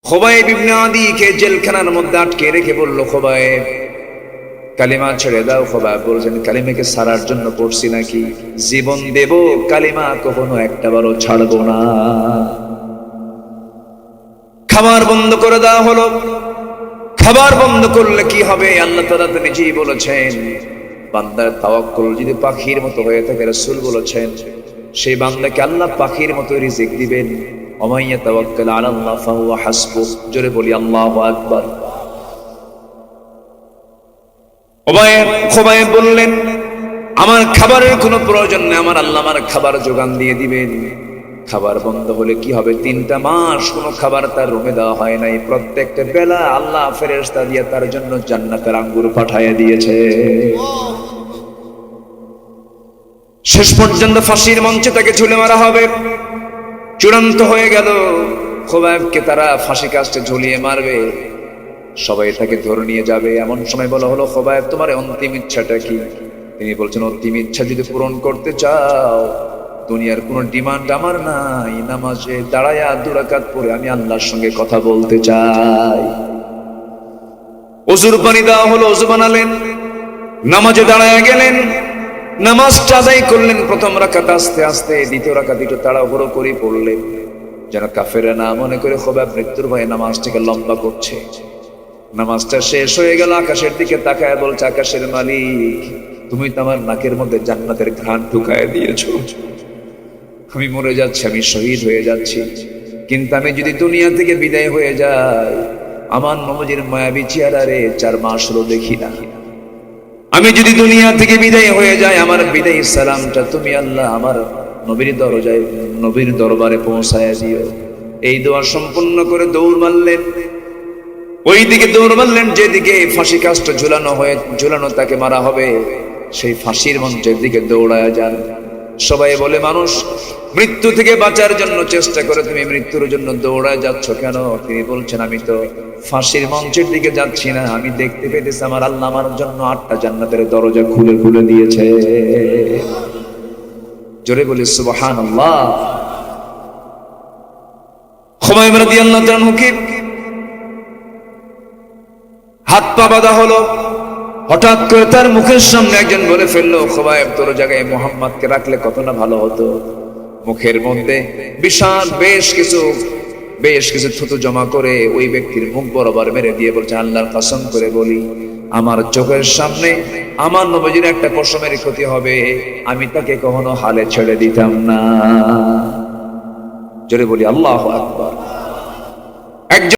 খুবাইব ইবনে আদিকে জেলখানার মধ্যে আটকে রেখে বলল, খুবাইব কালিমা ছেড়ে দাও। খুবাইব বলছেন, কালিমাকে ছাড়ার জন্য পড়ছি নাকি? জীবন দেব, কালিমা কখনো একটাবারও ছাড়বো না। খাবার বন্ধ করে দেওয়া হলো। খাবার বন্ধ করলে কি হবে? আল্লাহ তাআলা তো নিজেই বলেছেন, বান্দার তাওয়াক্কুল যদি পাখির মতো হয়ে থাকে, রাসূল বলেছেন সেই বান্দাকে আল্লাহ পাখির মতো রিজিক দিবেন। ওয়া মান ইয়াতাওয়াক্কাল আলাল্লাহ ফাহুয়া হাসবুহ। জোরে বলি আল্লাহু আকবার। খুবাইব বললেন, আমার খাবারের কোনো প্রয়োজন নেই, আমার আল্লাহ আমার খাবার যোগান দিয়ে দিবেন। খাবার বন্ধ হলে কি হবে? 3টা মাস কোনো খাবার তার রুমে দেওয়া হয় নাই। প্রত্যেকটা বেলা আল্লাহ ফেরেশতা দিয়ে তার জন্য জান্নাতের আঙ্গুর পাঠাইয়া দিয়েছে। শেষ পর্যন্ত ফাঁসির মঞ্চে তাকে ঝুলে মারা হবে। চূড়ান্ত হয়ে গেল। খুবাইবকে তারা ফাঁসি কাস্টে ঝুলিয়ে মারবে। সবাই তাকে ধরে নিয়ে যাবে। এমন সময় বলা হলো, খুবাইব তোমার অন্তিম ইচ্ছাটা কি? তিনি বলছেন, অন্তিম ইচ্ছা যদি পূরণ করতে চাও, দুনিয়ার কোনো ডিমান্ড আমার নাই, নামাজে দাঁড়ায়া 2 রাকাত পড়ে আমি আল্লাহর সঙ্গে কথা বলতে চাই। ওযুর পানি দেওয়া হলো, ওযু বানালেন, নামাজে দাঁড়ায়া গেলেন, নামাজটা আদায় করলেন। প্রথম রাকাত আস্তে আস্তে, দ্বিতীয় রাকাত একটু তাড়াহুড়ো করে পড়লেন, যেন কাফেররা না মনে করে খুবাইব মৃত্যুর ভয়ে নামাজটাকে লম্বা করছে। নামাজটা শেষ হয়ে গেল, আকাশের দিকে তাকায় বলছে, আকাশের মালিক, তুমি তো আমার নাকের মধ্যে জান্নাতের ঘ্রাণ ঢুকায় দিয়েছো। আমি মরে যাচ্ছি, আমি শহীদ হয়ে যাচ্ছি, কিন্তু আমি যদি দুনিয়া থেকে বিদায় হয়ে যাই, আমার নবীর মায়াবী চেহারারে 4 মাস হলো দেখি না। আমি যদি দুনিয়া থেকে বিদায় হয়ে যাই, আমার বিদায় সালামটা তুমি আল্লাহ আমার নবীর দরবারে পৌঁছায় দিও। এই দোয়া সম্পূর্ণ করে দৌড় মারলেন। ওই দিকে দৌড় মারলেন যেদিকে ফাঁসি কাস্ট ঝুলানো তাকে মারা হবে, সেই ফাঁসির মঞ্চের দিকে দৌড়ায় যান। সবাই বলে, মানুষ মৃত্যু থেকে বাঁচার জন্য চেষ্টা করে, তুমি মৃত্যুর জন্য দৌড়ায় যাচ্ছ কেন? তিনি বলছেন, আমি তো ফাঁসির মঞ্চের দিকে যাচ্ছি না, আমি দেখতে পেতেছি আমার আল্লাহ আমার জন্য 8টা জান্নাতের দরজা খুলে খুলে দিয়েছে। জোরে বলি সুবহানাল্লাহ। খুবাইব রাদিয়াল্লাহু তাআলা কে হাত পা বাঁধা হলো। হঠাৎ করে তার মুখের সামনে একজন বলে ফেললো, খুবাইব তোর জায়গায় মুহাম্মদকে রাখলে কত না ভালো হতো। মুখের মধ্যে বিশাল বেশ কিছু থুতু জমা করে ওই ব্যক্তির মুখ বরাবর মেরে দিয়ে বলছে, আল্লাহর কসম করে বলি, আমার চোখের সামনে আমার নবীর একটা পশমের ক্ষতি হবে, আমি তাকে কখনো হালে ছেড়ে দিতাম না। জোরে বলি আল্লাহু আকবার।